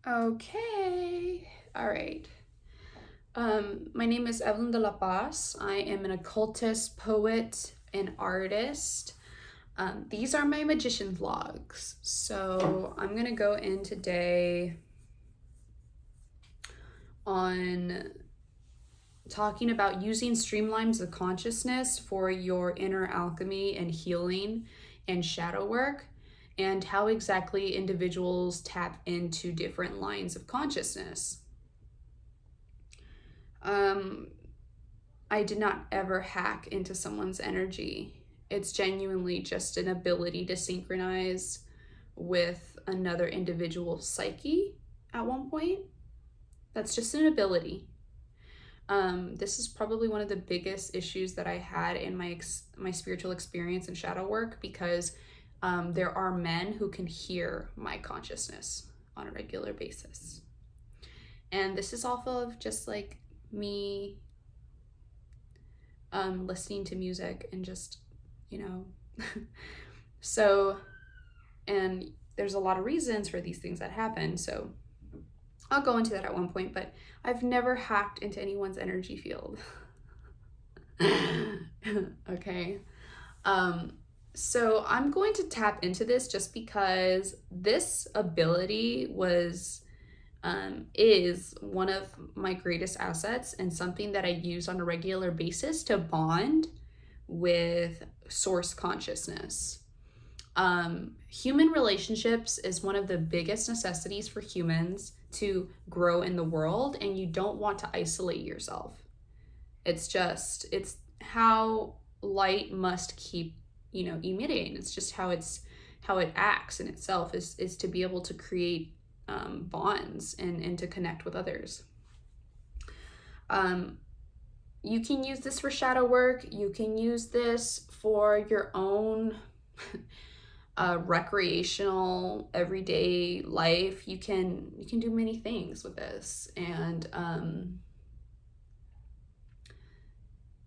Okay. All right. My name is Evelyn de la Paz. I am an occultist, poet, and artist. These are my magician vlogs. So I'm going to go in today on talking about using streamlines of consciousness for your inner alchemy and healing and shadow work, and how exactly individuals tap into different lines of consciousness. I did not ever hack into someone's energy. It's genuinely just an ability to synchronize with another individual's psyche at one point. That's just an ability. This is probably one of the biggest issues that I had in my spiritual experience and shadow work, because there are men who can hear my consciousness on a regular basis. And this is off of just like me listening to music and just, so, and there's a lot of reasons for these things that happen. So I'll go into that at one point, but I've never hacked into anyone's energy field. Okay. So I'm going to tap into this just because this ability is one of my greatest assets and something that I use on a regular basis to bond with source consciousness. Human relationships is one of the biggest necessities for humans to grow in the world, and you don't want to isolate yourself. It's how light must keep, emitting. It's just how it acts in itself is to be able to create bonds and to connect with others. You can use this for shadow work. You can use this for your own recreational everyday life. You can do many things with this, and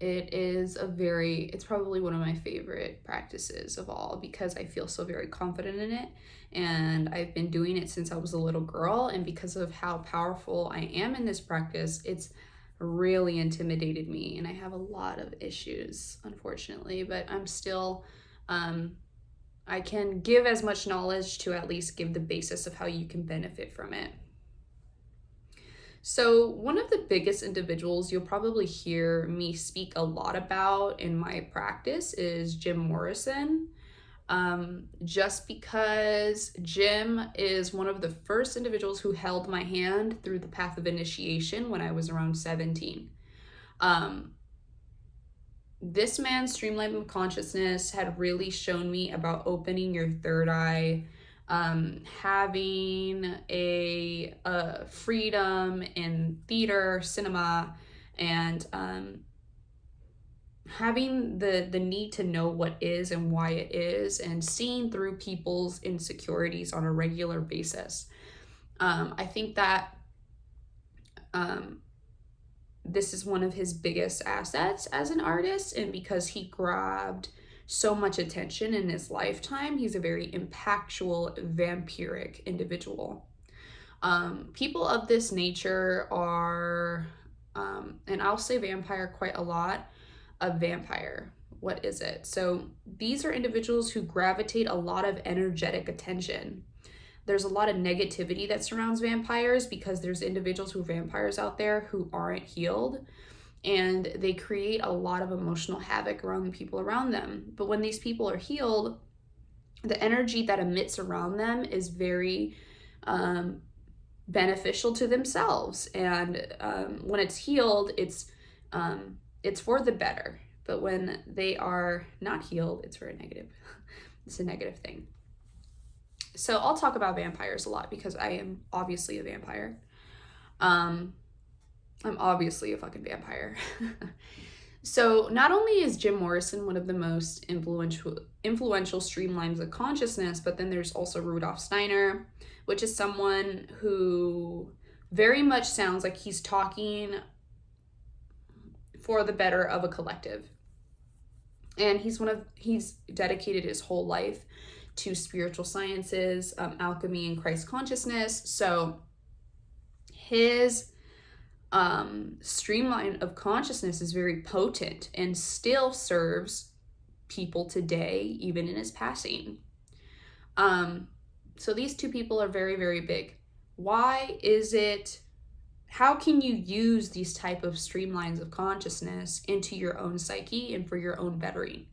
it's probably one of my favorite practices of all, because I feel so very confident in it, and I've been doing it since I was a little girl, and because of how powerful I am in this practice, it's really intimidated me, and I have a lot of issues, unfortunately, but I'm still I can give as much knowledge to at least give the basis of how you can benefit from it. So one of the biggest individuals you'll probably hear me speak a lot about in my practice is Jim Morrison. Just because Jim is one of the first individuals who held my hand through the path of initiation when I was around 17. This man's streamline of consciousness had really shown me about opening your third eye, having a freedom in theater, cinema, and having the need to know what is and why it is, and seeing through people's insecurities on a regular basis. I think that this is one of his biggest assets as an artist, and because he grabbed so much attention in his lifetime, he's a very impactful, vampiric individual. People of this nature are, and I'll say vampire quite a lot, a vampire. What is it? So these are individuals who gravitate a lot of energetic attention. There's a lot of negativity that surrounds vampires because there's individuals who are vampires out there who aren't healed, and they create a lot of emotional havoc around the people around them. But when these people are healed, the energy that emits around them is very beneficial to themselves. And when it's healed, it's for the better. But when they are not healed, it's very negative. It's a negative thing. So I'll talk about vampires a lot because I am obviously a vampire. I'm obviously a fucking vampire. So not only is Jim Morrison one of the most influential streamlines of consciousness, but then there's also Rudolf Steiner, which is someone who very much sounds like he's talking for the better of a collective. And he's dedicated his whole life to spiritual sciences, alchemy, and Christ consciousness. So his streamline of consciousness is very potent and still serves people today, even in his passing. So these two people are very, very big. Why is it, how can you use these type of streamlines of consciousness into your own psyche and for your own bettering?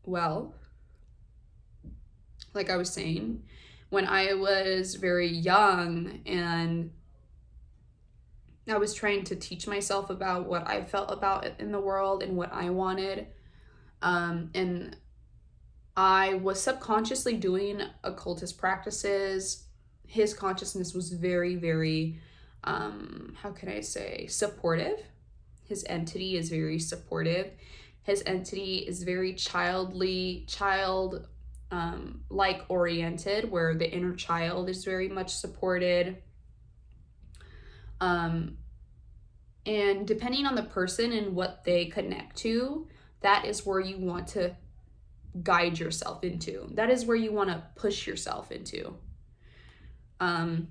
Well, like I was saying, when I was very young and I was trying to teach myself about what I felt about in the world and what I wanted, and I was subconsciously doing occultist practices. His consciousness was very, very, how can I say, supportive. His entity is very supportive. His entity is very like oriented, where the inner child is very much supported. And depending on the person and what they connect to, that is where you want to guide yourself into. That is where you want to push yourself into. Why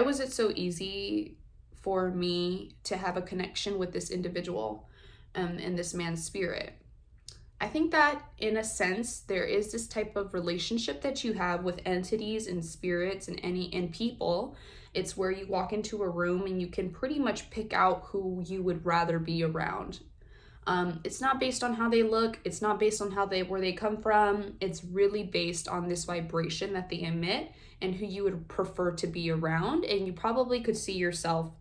was it so easy for me to have a connection with this individual and this man's spirit? I think that in a sense, there is this type of relationship that you have with entities and spirits and people. It's where you walk into a room and you can pretty much pick out who you would rather be around. It's not based on how they look. It's not based on where they come from. It's really based on this vibration that they emit and who you would prefer to be around. And you probably could see yourself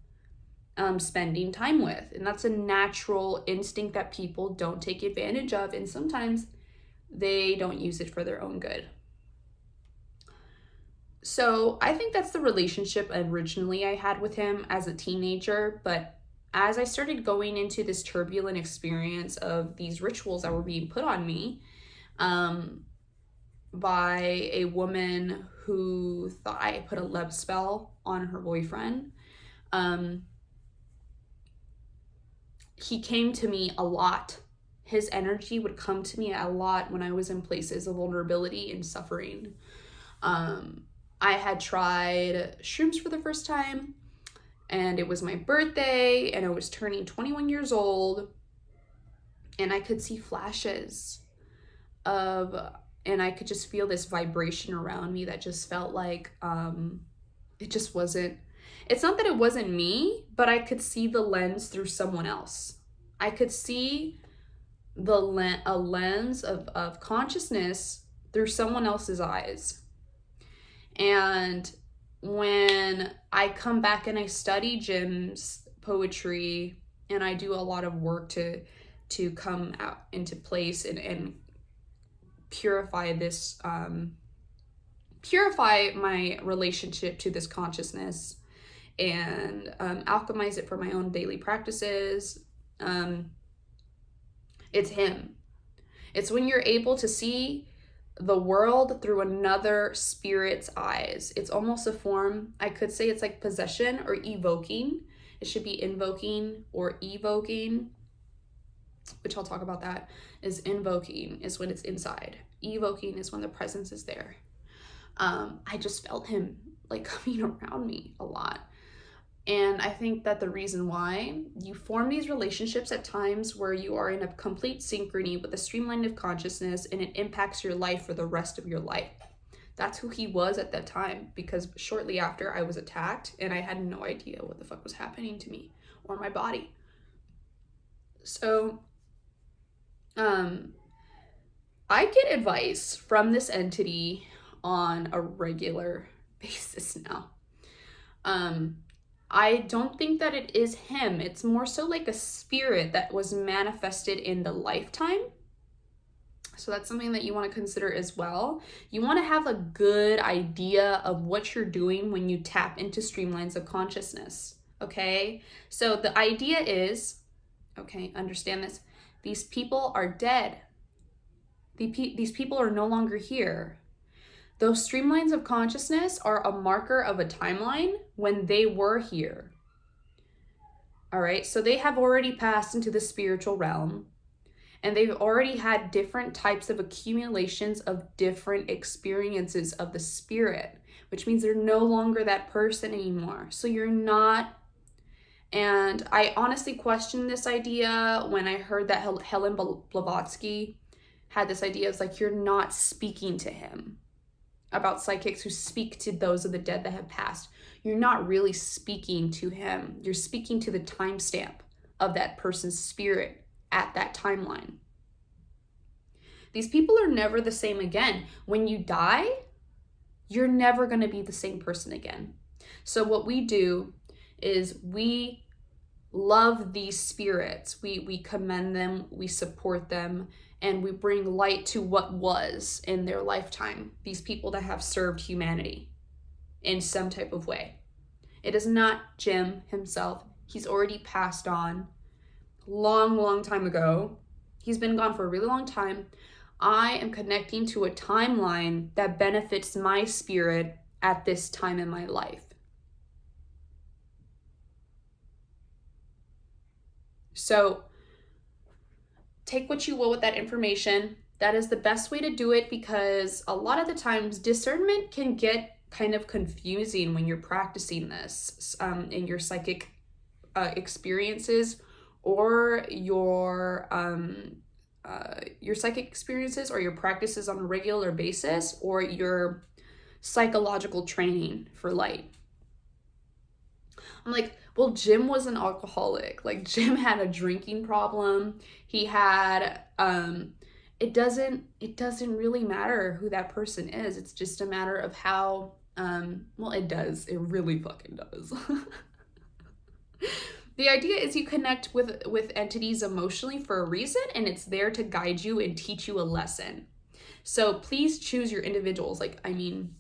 spending time with. And that's a natural instinct that people don't take advantage of. And sometimes they don't use it for their own good. So I think that's the relationship originally I had with him as a teenager. But as I started going into this turbulent experience of these rituals that were being put on me by a woman who thought I put a love spell on her boyfriend, he came to me a lot. His energy would come to me a lot when I was in places of vulnerability and suffering. I had tried shrooms for the first time, and it was my birthday, and I was turning 21 years old, and I could see flashes and I could just feel this vibration around me that just felt like, it just wasn't, it's not that it wasn't me, but I could see the lens through someone else. I could see a lens of consciousness through someone else's eyes. And when I come back and I study Jim's poetry and I do a lot of work to come out into place and purify this, purify my relationship to this consciousness and alchemize it for my own daily practices, it's him. It's when you're able to see the world through another spirit's eyes. It's almost a form, I could say it's like possession or evoking. It should be invoking or evoking, which I'll talk about that. Is invoking is when it's inside. Evoking is when the presence is there. I just felt him like coming around me a lot. And I think that the reason why you form these relationships at times where you are in a complete synchrony with the streamline of consciousness and it impacts your life for the rest of your life. That's who he was at that time, because shortly after I was attacked and I had no idea what the fuck was happening to me or my body. So, I get advice from this entity on a regular basis now. I don't think that it is him. It's more so like a spirit that was manifested in the lifetime. So that's something that you want to consider as well. You want to have a good idea of what you're doing when you tap into streamlines of consciousness. Okay? So the idea is, okay, understand this. These people are dead. These people are no longer here. Those streamlines of consciousness are a marker of a timeline when they were here. All right, so they have already passed into the spiritual realm. And they've already had different types of accumulations of different experiences of the spirit, which means they're no longer that person anymore. So you're not. And I honestly questioned this idea when I heard that Helen Blavatsky had this idea. It's like, you're not speaking to him. About psychics who speak to those of the dead that have passed. You're not really speaking to him. You're speaking to the timestamp of that person's spirit at that timeline. These people are never the same again. When you die, you're never going to be the same person again. So what we do is we love these spirits. We commend them, we support them, and we bring light to what was in their lifetime. These people that have served humanity in some type of way. It is not Jim himself. He's already passed on long time ago. He's been gone for a really long time. I am connecting to a timeline that benefits my spirit at this time in my life. So take what you will with that information. That is the best way to do it, because a lot of the times discernment can get kind of confusing when you're practicing this in your psychic experiences, or your psychic experiences, or your practices on a regular basis, or your psychological training for light. I'm like, well, Jim was an alcoholic. Like, Jim had a drinking problem. He had it doesn't really matter who that person is. It's just a matter of how well, it does. It really fucking does. The idea is you connect with entities emotionally for a reason, and it's there to guide you and teach you a lesson. So please choose your individuals. Like, I mean,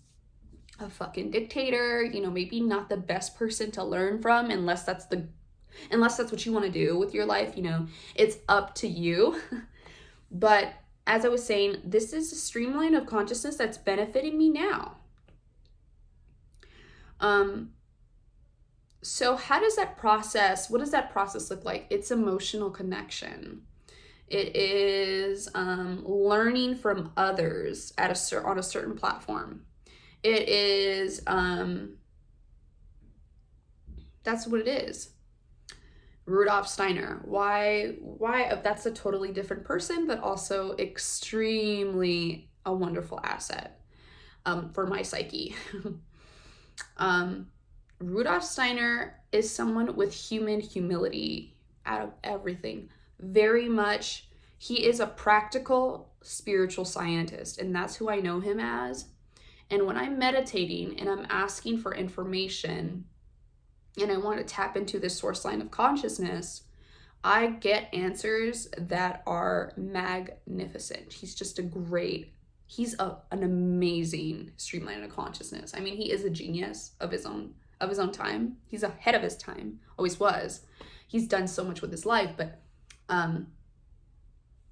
a fucking dictator, you know, maybe not the best person to learn from, unless that's what you want to do with your life, you know, it's up to you. But as I was saying, this is a streamline of consciousness that's benefiting me now. So how does that process, what does that process look like? It's emotional connection. It is learning from others on a certain platform. It is, that's what it is. Rudolf Steiner. Why, that's a totally different person, but also extremely a wonderful asset for my psyche. Rudolf Steiner is someone with human humility out of everything. Very much, he is a practical spiritual scientist, and that's who I know him as. And when I'm meditating and I'm asking for information and I want to tap into this source line of consciousness, I get answers that are magnificent. He's an amazing streamline of consciousness. I mean, he is a genius of his own time. He's ahead of his time, always was. He's done so much with his life, but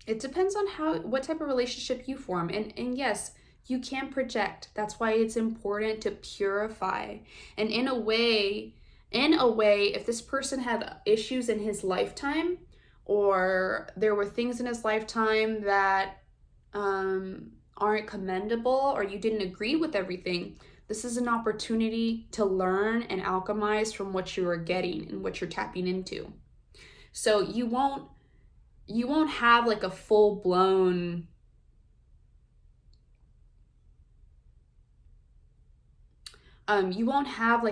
it depends on what type of relationship you form. And yes, you can project. That's why it's important to purify. And in a way, if this person had issues in his lifetime, or there were things in his lifetime that aren't commendable, or you didn't agree with everything, this is an opportunity to learn and alchemize from what you are getting and what you're tapping into. So you won't have like a full-blown you won't have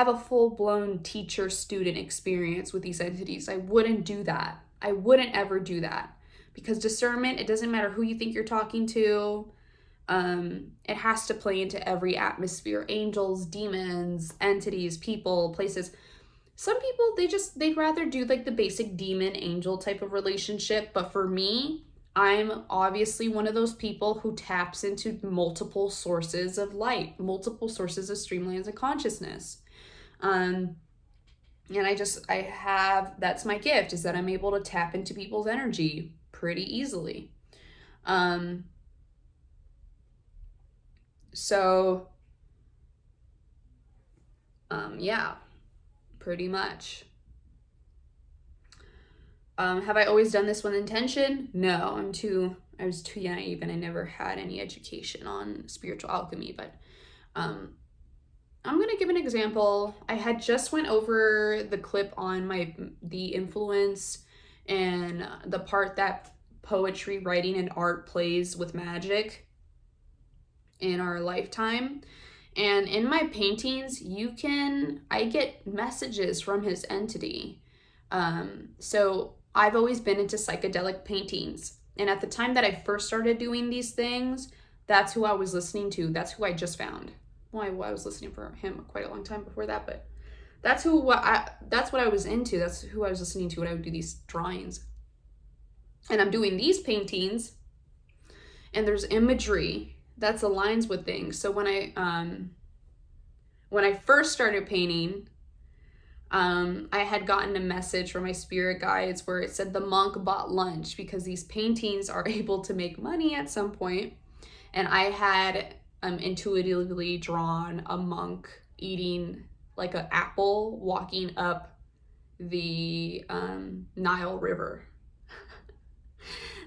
a full-blown teacher-student experience with these entities. I wouldn't do that. I wouldn't ever do that. Because discernment, it doesn't matter who you think you're talking to. It has to play into every atmosphere. Angels, demons, entities, people, places. Some people, they'd rather do like the basic demon angel type of relationship. But for me, I'm obviously one of those people who taps into multiple sources of light, multiple sources of streamlines of consciousness. And that's my gift, is that I'm able to tap into people's energy pretty easily. Yeah, pretty much. Have I always done this with intention? No, I was too naive and I never had any education on spiritual alchemy, but I'm gonna give an example. I had just went over the clip on the influence and the part that poetry, writing, and art plays with magic in our lifetime. And in my paintings, I get messages from his entity. So I've always been into psychedelic paintings. And at the time that I first started doing these things, that's who I was listening to. That's who I just found. Well, I was listening for him quite a long time before that, but that's what I was into. That's who I was listening to when I would do these drawings. And I'm doing these paintings, and there's imagery that's aligns with things. So when I first started painting, I had gotten a message from my spirit guides where it said the monk bought lunch, because these paintings are able to make money at some point. And I had intuitively drawn a monk eating like an apple walking up the Nile River.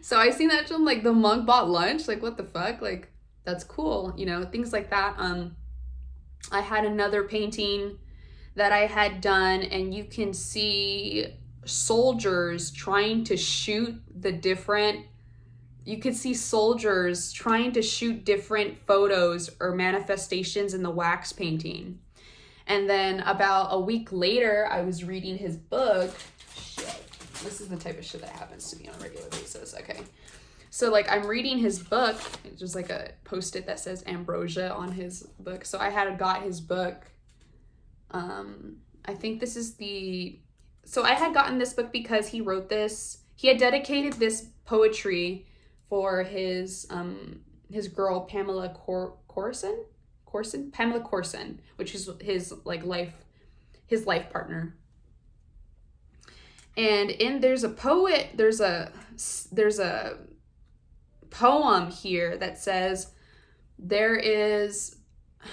So I seen that from like the monk bought lunch, like what the fuck, like that's cool, things like that. I had another painting that I had done, and you can see soldiers trying to shoot you could see soldiers trying to shoot different photos or manifestations in the wax painting. And then about a week later, I was reading his book. Shit, this is the type of shit that happens to me on a regular basis. Okay. So like I'm reading his book, it's just like a post-it that says ambrosia on his book. So I had got his book. I think this is so I had gotten this book because he wrote this. He had dedicated this poetry for his girl Pamela Corson, which is his life partner. And there's a poem here that says there is,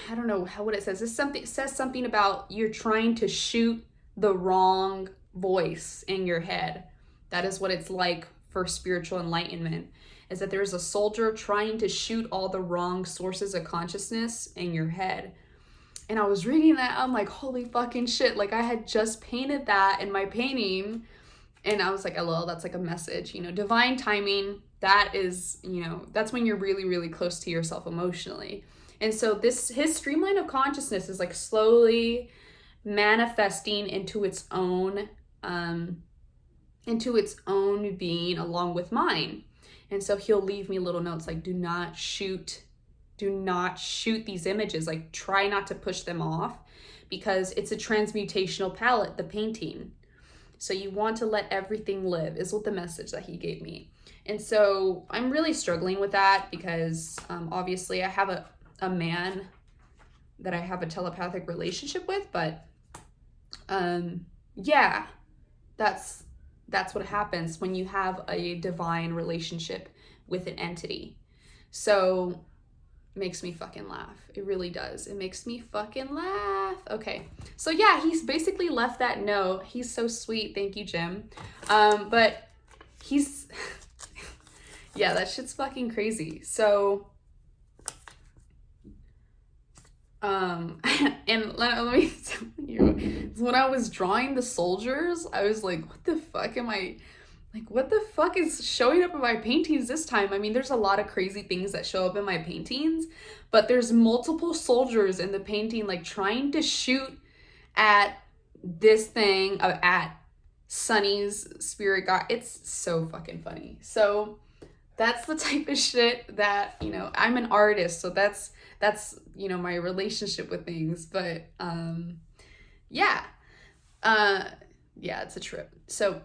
I don't know what it says. It says something about you're trying to shoot the wrong voice in your head. That is what it's like for spiritual enlightenment, is that there's a soldier trying to shoot all the wrong sources of consciousness in your head. And I was reading that, I'm like, holy fucking shit. Like I had just painted that in my painting, and I was like, lol, that's like a message, divine timing. That is, that's when you're really, really close to yourself emotionally. And so his streamline of consciousness is like slowly manifesting into its own being along with mine. And so he'll leave me little notes like, do not shoot these images. Like try not to push them off, because it's a transmutational palette, the painting. So you want to let everything live is what the message that he gave me. And so I'm really struggling with that because obviously I have a man that I have a telepathic relationship with, but yeah, that's what happens when you have a divine relationship with an entity. So it makes me fucking laugh. It really does. It makes me fucking laugh. Okay. So yeah, he's basically left that note. He's so sweet. Thank you, Jim. But he's, yeah, that shit's fucking crazy. So, and let me tell you, when I was drawing the soldiers, I was like, what the fuck what the fuck is showing up in my paintings this time? I mean, there's a lot of crazy things that show up in my paintings, but there's multiple soldiers in the painting, like trying to shoot at this thing, at Sunny's spirit guide. It's so fucking funny. So that's the type of shit that, I'm an artist, so that's my relationship with things. But yeah, it's a trip. So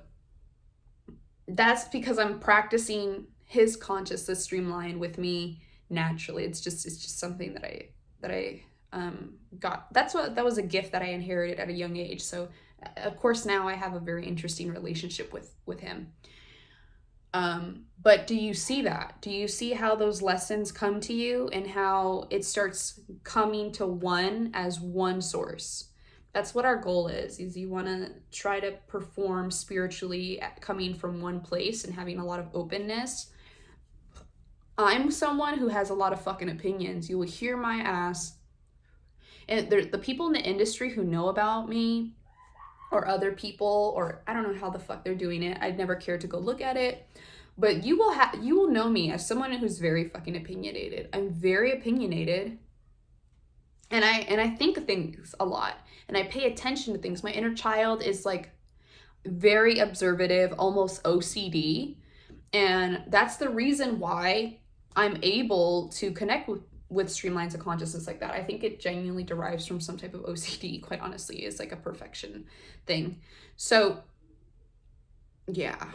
that's because I'm practicing his consciousness streamline with me naturally. It's just something that I got. That was a gift that I inherited at a young age. So of course now I have a very interesting relationship with him. But do you see that? Do you see how those lessons come to you and how it starts coming to one as one source? That's what our goal is you want to try to perform spiritually coming from one place and having a lot of openness. I'm someone who has a lot of fucking opinions. You will hear my ass. And the people in the industry who know about me, or other people, or I don't know how the fuck they're doing it. I'd never cared to go look at it. But you will know me as someone who's very fucking opinionated. I'm very opinionated. And I think of things a lot. And I pay attention to things. My inner child is like very observative, almost OCD. And that's the reason why I'm able to connect with streamlines of consciousness like that. I think it genuinely derives from some type of OCD, quite honestly. Is like a perfection thing. So yeah.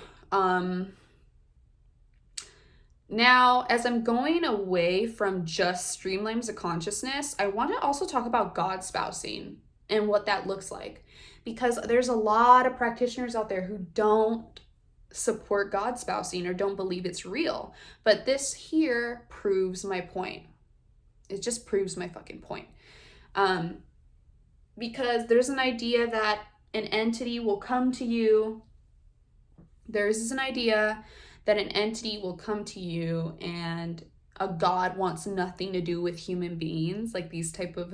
Now, as I'm going away from just streamlines of consciousness, I want to also talk about God spousing and what that looks like. Because there's a lot of practitioners out there who don't support God spousing or don't believe it's real. But this here proves my point. It just proves my fucking point. Because there's an idea that an entity will come to you. There's an idea that an entity will come to you and a God wants nothing to do with human beings, like these type of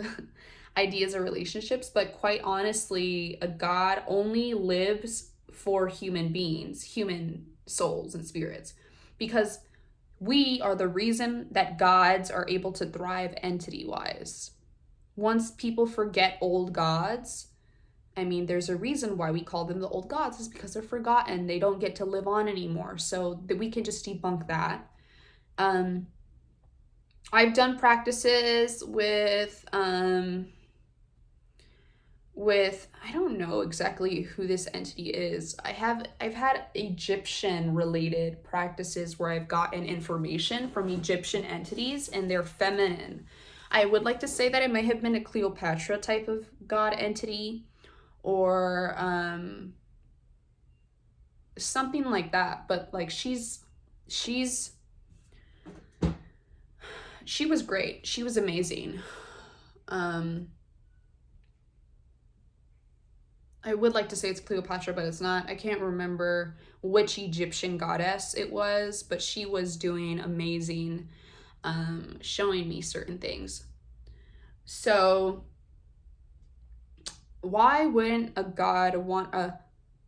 ideas or relationships. But quite honestly, a God only lives for human beings, human souls and spirits, because we are the reason that gods are able to thrive entity-wise. Once people forget old gods, I mean, there's a reason why we call them the old gods, is because they're forgotten. They don't get to live on anymore. So that we can just debunk that. I've done practices with I don't know exactly who this entity is. I've had Egyptian related practices where I've gotten information from Egyptian entities and they're feminine. I would like to say that it may have been a Cleopatra type of god entity, or something like that. But like she was great. She was amazing. I would like to say it's Cleopatra, but it's not. I can't remember which Egyptian goddess it was, but she was doing amazing, showing me certain things. So why wouldn't a god want a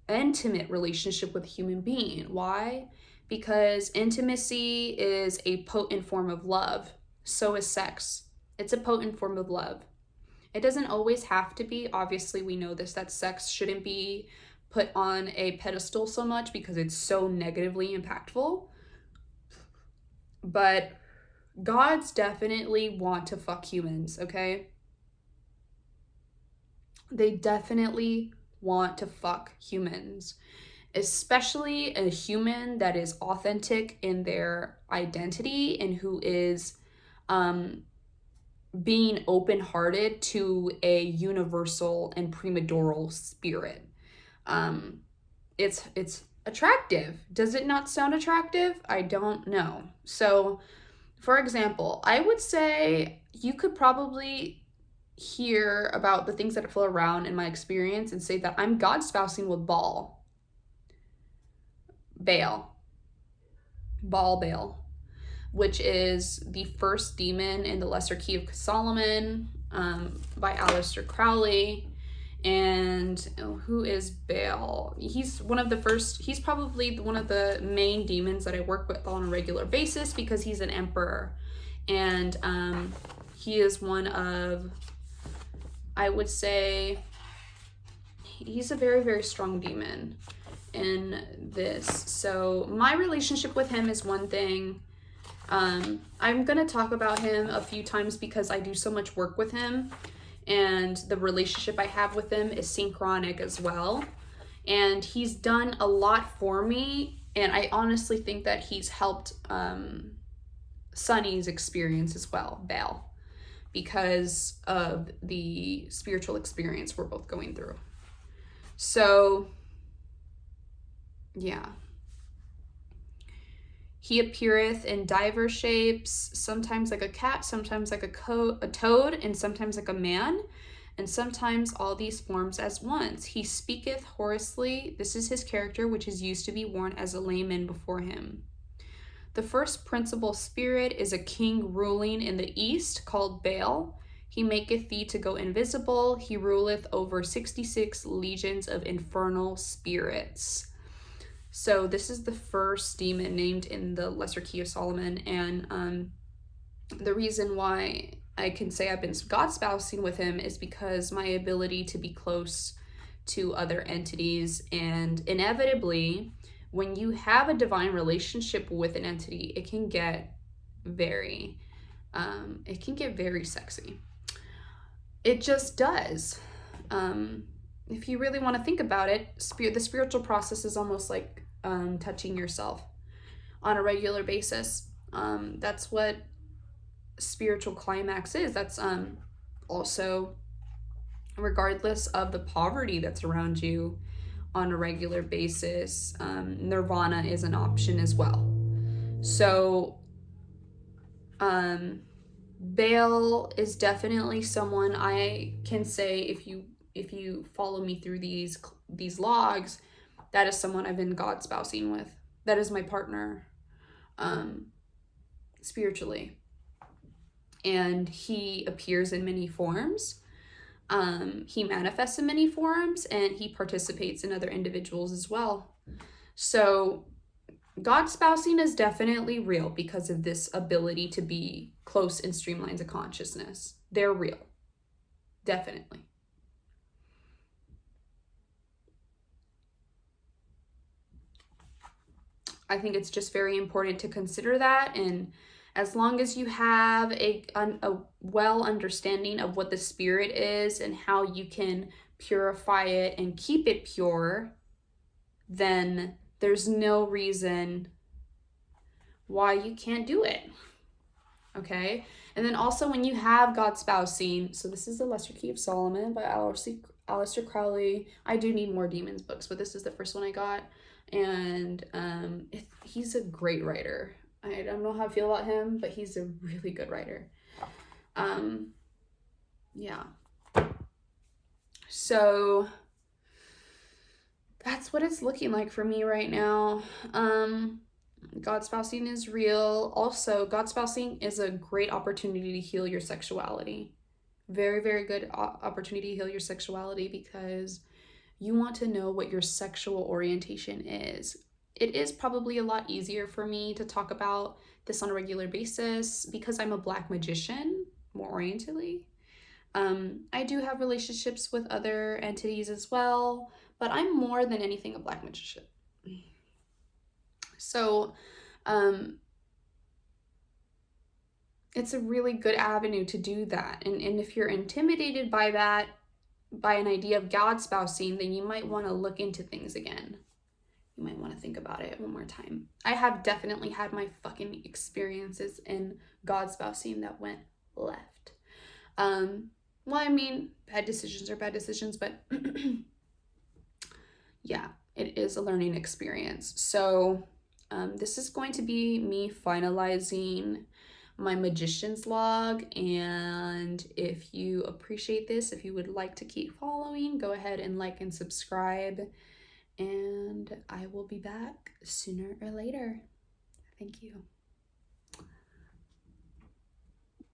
intimate relationship with a human being? Why? Because intimacy is a potent form of love. So is sex. It's a potent form of love. It doesn't always have to be. Obviously, we know this, that sex shouldn't be put on a pedestal so much because it's so negatively impactful. But gods definitely want to fuck humans, okay? They definitely want to fuck humans, especially a human that is authentic in their identity and who is being open-hearted to a universal and prematural spirit. It's attractive. Does it not sound attractive? I don't know. So, for example, I would say you could probably hear about the things that flow around in my experience and say that I'm God spousing with Baal, which is the first demon in the Lesser Key of Solomon, by Aleister Crowley. And who is Baal? He's probably one of the main demons that I work with on a regular basis because he's an emperor. And he is one of, I would say, he's a very, very strong demon in this. So my relationship with him is one thing. I'm going to talk about him a few times because I do so much work with him, and the relationship I have with him is synchronic as well. And he's done a lot for me, and I honestly think that he's helped Sunny's experience as well, Baal, because of the spiritual experience we're both going through. So, yeah. He appeareth in diverse shapes, sometimes like a cat, sometimes like a toad, and sometimes like a man. and sometimes all these forms as once. He speaketh hoarsely. This is his character, which is used to be worn as a layman before him. The first principal spirit is a king ruling in the east called Baal. He maketh thee to go invisible. He ruleth over 66 legions of infernal spirits. So this is the first demon named in the Lesser Key of Solomon, and the reason why I can say I've been God spousing with him is because my ability to be close to other entities, and inevitably, when you have a divine relationship with an entity, it can get very sexy. It just does. If you really want to think about it, the spiritual process is almost like touching yourself on a regular basis. That's what spiritual climax is. That's also regardless of the poverty that's around you on a regular basis. Nirvana is an option as well. So Baal is definitely someone I can say, if you follow me through these logs, that is someone I've been God spousing with. That is my partner spiritually. And he appears in many forms. He manifests in many forms, and he participates in other individuals as well. So God spousing is definitely real because of this ability to be close in streamlines of consciousness. They're real. Definitely. I think it's just very important to consider that, and as long as you have a well understanding of what the spirit is and how you can purify it and keep it pure, then there's no reason why you can't do it. Okay? And then also when you have God spousing, so this is the Lesser Key of Solomon by Aleister Crowley. I do need more demons books, but this is the first one I got. And he's a great writer. I don't know how I feel about him, but he's a really good writer. Yeah. So that's what it's looking like for me right now. God spousing is real. Also, God spousing is a great opportunity to heal your sexuality. Very, very good opportunity to heal your sexuality, because you want to know what your sexual orientation is. It is probably a lot easier for me to talk about this on a regular basis because I'm a Black magician, more orientally. I do have relationships with other entities as well, but I'm more than anything a Black magician. So it's a really good avenue to do that. And if you're intimidated by that, by an idea of God spousing, then you might want to look into things again. You might want to think about it one more time. I have definitely had my fucking experiences in God spousing that went left. Well, I mean, bad decisions are bad decisions, but yeah, it is a learning experience. So this is going to be me finalizing my magician's log, and if you appreciate this, if you would like to keep following, go ahead and like and subscribe, and I will be back sooner or later. Thank you.